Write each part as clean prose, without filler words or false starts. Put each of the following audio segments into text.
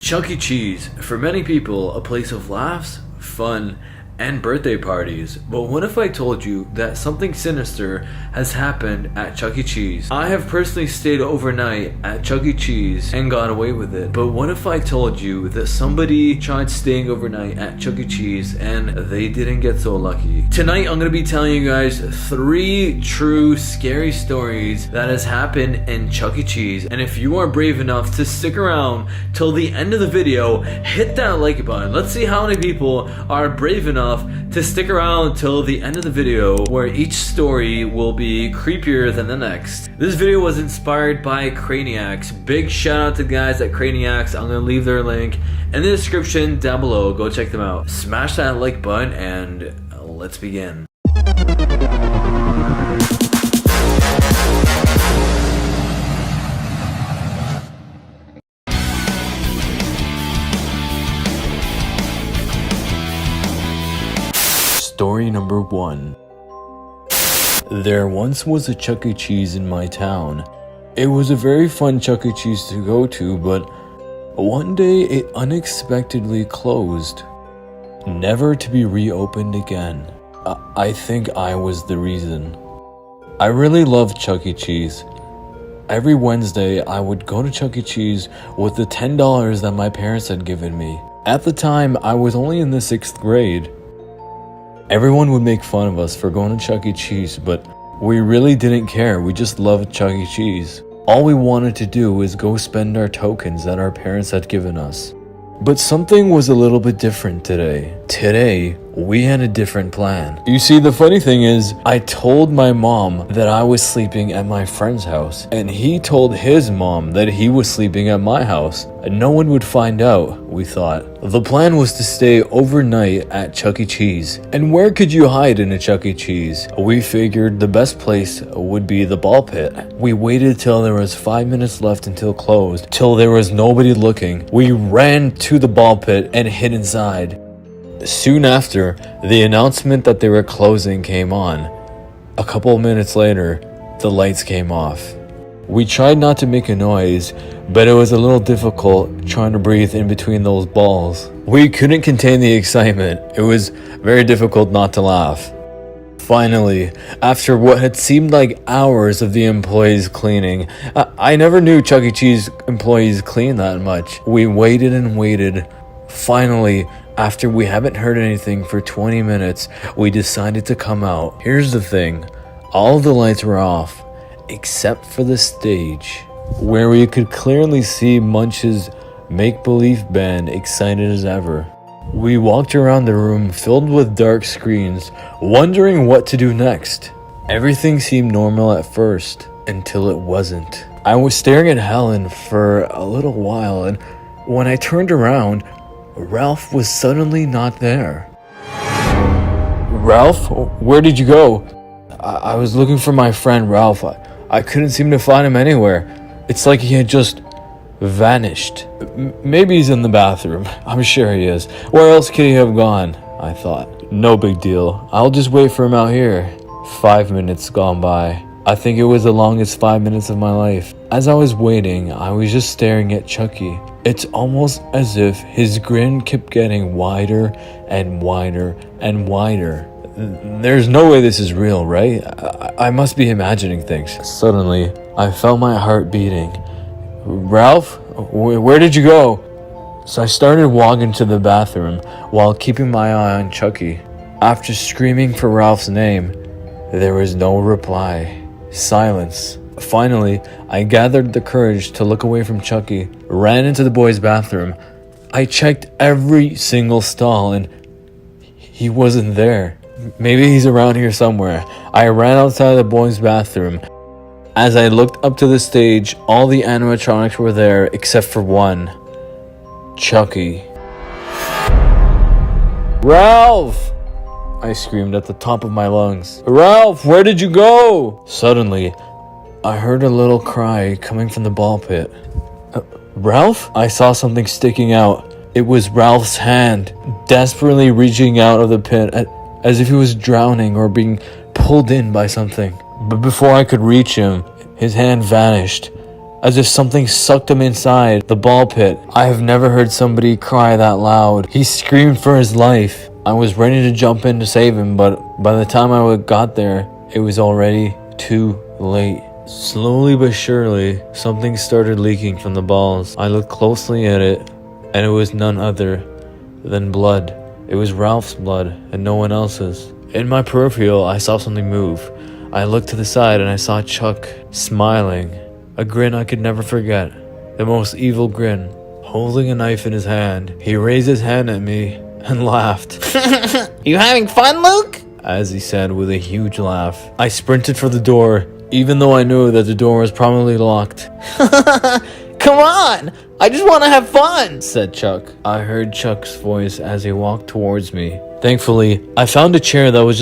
Chuck E. Cheese, for many people, a place of laughs, fun, and birthday parties. But what if I told you that something sinister has happened at Chuck E. Cheese? I have personally stayed overnight at Chuck E. Cheese and got away with it. But what if I told you that somebody tried staying overnight at Chuck E. Cheese and they didn't get so lucky? Tonight I'm going to be telling you guys 3 true scary stories that has happened in Chuck E. Cheese. And if you are brave enough to stick around till the end of the video, hit that like button. Let's see how many people are brave enough to stick around till the end of the video, where each story will be creepier than the next. This video was inspired by Craniacs. Big shout out to guys at Craniacs. I'm gonna leave their link in the description down below. Go check them out. Smash that like button and let's begin. Story number 1. There once was a Chuck E. Cheese in my town. It was a very fun Chuck E. Cheese to go to, but one day it unexpectedly closed, never to be reopened again. I think I was the reason. I really loved Chuck E. Cheese. Every Wednesday I would go to Chuck E. Cheese with the $10 that my parents had given me. At the time, I was only in the 6th grade. Everyone would make fun of us for going to Chuck E. Cheese, but we really didn't care. We just loved Chuck E. Cheese. All we wanted to do was go spend our tokens that our parents had given us. But something was a little bit different today. Today, we had a different plan. You see, the funny thing is, I told my mom that I was sleeping at my friend's house, and he told his mom that he was sleeping at my house. And no one would find out, we thought. The plan was to stay overnight at Chuck E. Cheese. And where could you hide in a Chuck E. Cheese? We figured the best place would be the ball pit. We waited till there was 5 minutes left until closed, till there was nobody looking. We ran to the ball pit and hid inside. Soon after, the announcement that they were closing came on. A couple minutes later, the lights came off. We tried not to make a noise, but it was a little difficult trying to breathe in between those balls. We couldn't contain the excitement. It was very difficult not to laugh. Finally, after what had seemed like hours of the employees cleaning, I never knew Chuck E. Cheese employees clean that much. We waited and waited. Finally, after we haven't heard anything for 20 minutes, we decided to come out. Here's the thing, all the lights were off, except for the stage, where we could clearly see Munch's make-believe band excited as ever. We walked around the room filled with dark screens, wondering what to do next. Everything seemed normal at first, until it wasn't. I was staring at Helen for a little while, and when I turned around, Ralph was suddenly not there. Ralph? Where did you go? I was looking for my friend Ralph. I couldn't seem to find him anywhere. It's like he had just vanished. Maybe he's in the bathroom. I'm sure he is. Where else could he have gone? I thought. No big deal. I'll just wait for him out here. 5 minutes gone by. I think it was the longest 5 minutes of my life. As I was waiting, I was just staring at Chucky. It's almost as if his grin kept getting wider and wider and wider. There's no way this is real, right? I must be imagining things. Suddenly, I felt my heart beating. Ralph? Where did you go? So I started walking to the bathroom while keeping my eye on Chucky. After screaming for Ralph's name, there was no reply. Silence. Finally, I gathered the courage to look away from Chucky, ran into the boys' bathroom. I checked every single stall and he wasn't there. Maybe he's around here somewhere. I ran outside the boys' bathroom. As I looked up to the stage, all the animatronics were there except for one. Chucky. Ralph! I screamed at the top of my lungs. Ralph, where did you go? Suddenly, I heard a little cry coming from the ball pit. Ralph? I saw something sticking out. It was Ralph's hand, desperately reaching out of the pit as if he was drowning or being pulled in by something. But before I could reach him, his hand vanished. as if something sucked him inside the ball pit. I have never heard somebody cry that loud. He screamed for his life. I was ready to jump in to save him, but by the time I got there, it was already too late. Slowly but surely, something started leaking from the balls. I looked closely at it, and it was none other than blood. It was Ralph's blood, and no one else's. In my peripheral, I saw something move. I looked to the side, and I saw Chuck smiling. A grin I could never forget. The most evil grin. Holding a knife in his hand, he raised his hand at me and laughed. You having fun, Luke? As he said with a huge laugh. I sprinted for the door, even though I knew that the door was probably locked. Come on! I just want to have fun, said Chuck. I heard Chuck's voice as he walked towards me. Thankfully, I found a chair that was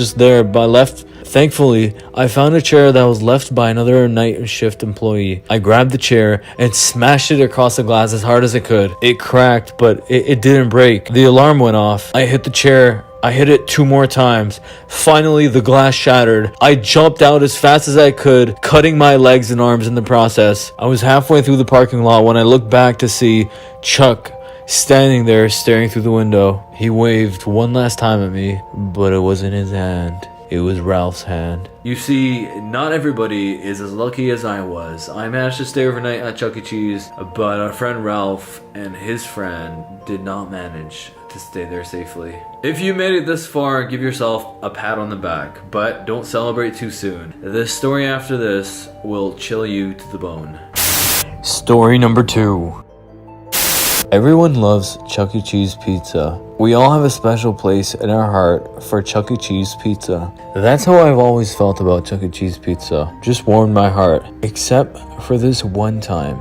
left by another night shift employee. I grabbed the chair and smashed it across the glass as hard as I could. It cracked, but it didn't break. The alarm went off. I hit the chair. I hit it 2 more times. Finally, the glass shattered. I jumped out as fast as I could, cutting my legs and arms in the process. I was halfway through the parking lot when I looked back to see Chuck standing there staring through the window. He waved one last time at me, but it wasn't his hand. It was Ralph's hand. You see, not everybody is as lucky as I was. I managed to stay overnight at Chuck E. Cheese, but our friend Ralph and his friend did not manage to stay there safely. If you made it this far, give yourself a pat on the back, but don't celebrate too soon. The story after this will chill you to the bone. Story number 2. Everyone loves Chuck E. Cheese pizza. We all have a special place in our heart for Chuck E. Cheese pizza. That's how I've always felt about Chuck E. Cheese pizza. Just warmed my heart. Except for this one time.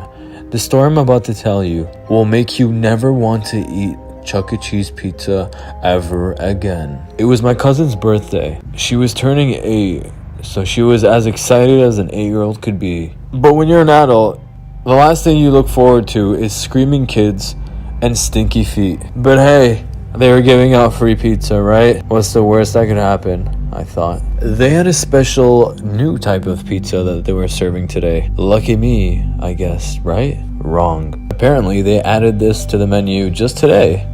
The story I'm about to tell you will make you never want to eat Chuck E. Cheese pizza ever again. It was my cousin's birthday. She was turning 8, so she was as excited as an 8-year-old could be. But when you're an adult, the last thing you look forward to is screaming kids and stinky feet. But hey, they were giving out free pizza, right? What's the worst that could happen? I thought. They had a special new type of pizza that they were serving today. Lucky me, I guess, right? Wrong. Apparently, they added this to the menu just today.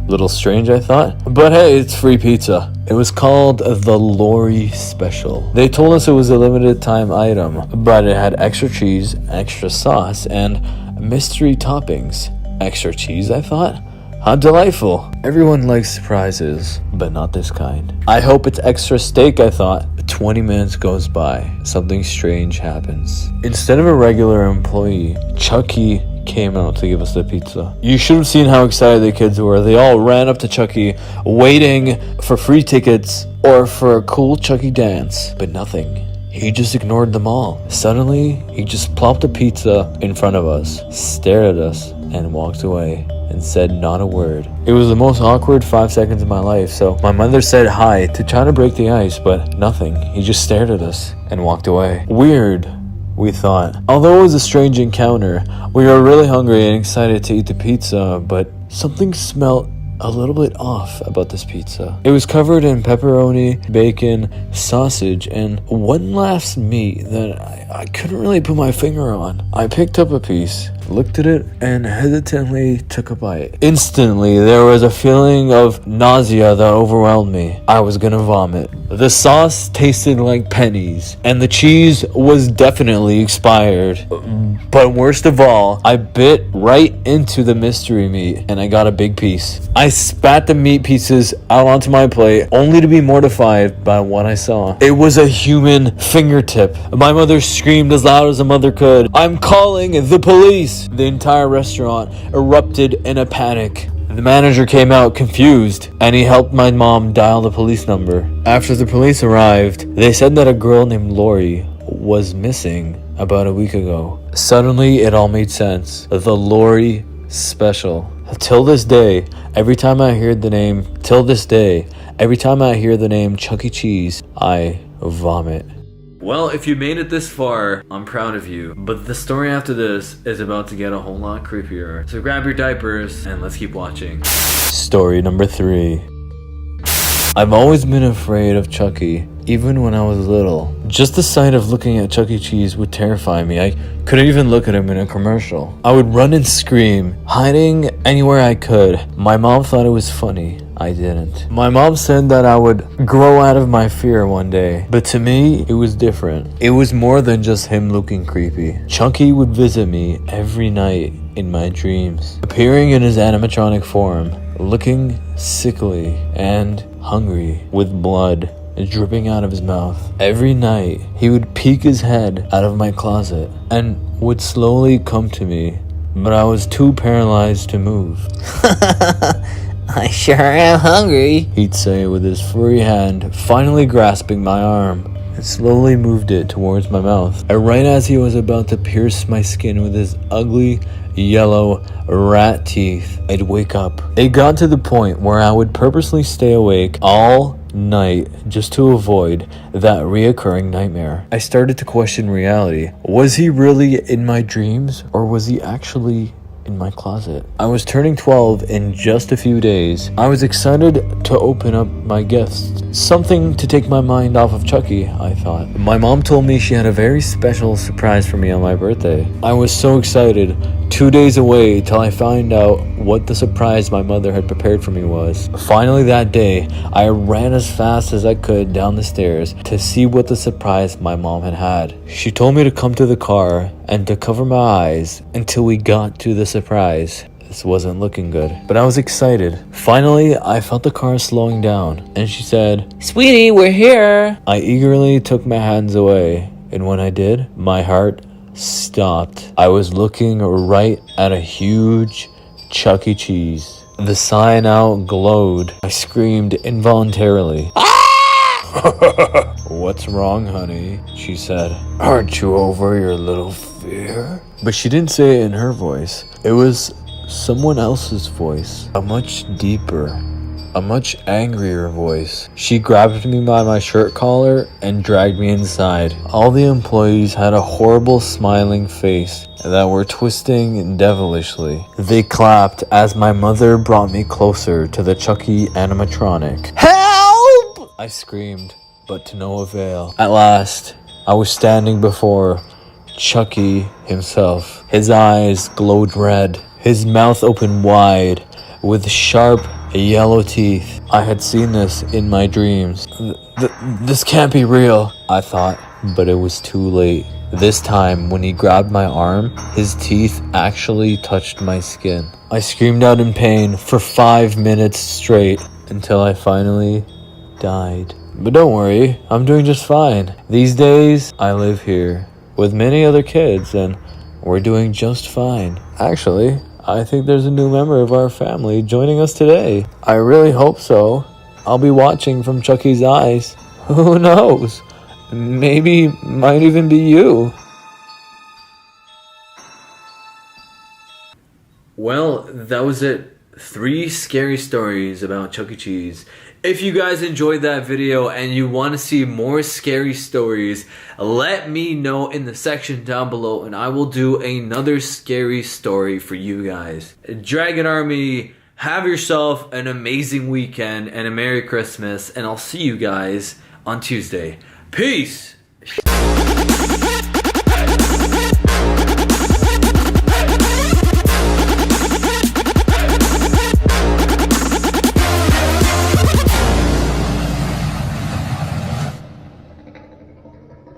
Little strange, I thought. But hey, it's free pizza. It was called the Lori Special. They told us it was a limited time item, but it had extra cheese, extra sauce, and mystery toppings. Extra cheese, I thought? How delightful. Everyone likes surprises, but not this kind. I hope it's extra steak, I thought. 20 minutes goes by. Something strange happens. Instead of a regular employee, Chucky came out to give us the pizza. You should have seen how excited the kids were. They all ran up to Chucky, waiting for free tickets or for a cool Chucky dance. But nothing. He just ignored them all. Suddenly, he just plopped a pizza in front of us, stared at us, and walked away and said not a word. It was the most awkward 5 seconds of my life, so my mother said hi to try to break the ice, but nothing. He just stared at us and walked away. Weird, we thought. Although it was a strange encounter, we were really hungry and excited to eat the pizza, but something smelled a little bit off about this pizza. It was covered in pepperoni, bacon, sausage, and one last meat that I couldn't really put my finger on. I picked up a piece, looked at it, and hesitantly took a bite. Instantly, there was a feeling of nausea that overwhelmed me. I was gonna vomit. The sauce tasted like pennies, and the cheese was definitely expired. But worst of all, I bit right into the mystery meat, and I got a big piece. I spat the meat pieces out onto my plate, only to be mortified by what I saw. It was a human fingertip. My mother screamed as loud as a mother could, "I'm calling the police!" The entire restaurant erupted in a panic. The manager came out confused, and he helped my mom dial the police number. After the police arrived, they said that a girl named Lori was missing about a week ago. Suddenly, it all made sense. The Lori Special. Till this day, every time I hear the name Chuck E. Cheese, I vomit. Well, if you made it this far, I'm proud of you. But the story after this is about to get a whole lot creepier. So grab your diapers and let's keep watching. Story number 3. I've always been afraid of Chucky, even when I was little. Just the sight of looking at Chuck E. Cheese would terrify me. I couldn't even look at him in a commercial. I would run and scream, hiding anywhere I could. My mom thought it was funny. I didn't. My mom said that I would grow out of my fear one day, but to me, it was different. It was more than just him looking creepy. Chucky would visit me every night in my dreams, appearing in his animatronic form, looking sickly and hungry, with blood dripping out of his mouth. Every night, he would peek his head out of my closet and would slowly come to me, but I was too paralyzed to move. I sure am hungry, He'd say with his furry hand, finally grasping my arm, and slowly moved it towards my mouth. And right as he was about to pierce my skin with his ugly, yellow rat teeth, I'd wake up. It got to the point where I would purposely stay awake all night just to avoid that reoccurring nightmare. I started to question reality. Was he really in my dreams, or was he actually in my closet? I was turning 12 in just a few days. I was excited to open up my gifts. Something to take my mind off of Chucky, I thought. My mom told me she had a very special surprise for me on my birthday. I was so excited. 2 days away till I found out what the surprise my mother had prepared for me was. Finally that day, I ran as fast as I could down the stairs to see what the surprise my mom had. She told me to come to the car and to cover my eyes until we got to the surprise. This wasn't looking good, but I was excited. Finally, I felt the car slowing down, and she said, "Sweetie, we're here." I eagerly took my hands away, and when I did, my heart stopped. I was looking right at a huge Chuck E. Cheese. The sign out glowed. I screamed involuntarily. "What's wrong, honey?" she said. "Aren't you over your little fear?" But she didn't say it in her voice. It was someone else's voice. A much deeper, a much angrier voice. She grabbed me by my shirt collar and dragged me inside. All the employees had a horrible smiling face that were twisting devilishly. They clapped as my mother brought me closer to the Chucky animatronic. Help! I screamed, but to no avail. At last, I was standing before Chucky himself. His eyes glowed red, his mouth opened wide, with sharp yellow teeth. I had seen this in my dreams. This can't be real, I thought, but it was too late. This time, when he grabbed my arm, his teeth actually touched my skin. I screamed out in pain for 5 minutes straight until I finally died. But don't worry, I'm doing just fine. These days, I live here with many other kids, and we're doing just fine. Actually, I think there's a new member of our family joining us today. I really hope so. I'll be watching from Chucky's eyes. Who knows? Maybe might even be you. Well, that was it. 3 scary stories about Chuck E. Cheese. If you guys enjoyed that video and you want to see more scary stories, let me know in the section down below and I will do another scary story for you guys. Dragon Army, have yourself an amazing weekend and a Merry Christmas, and I'll see you guys on Tuesday. Peace!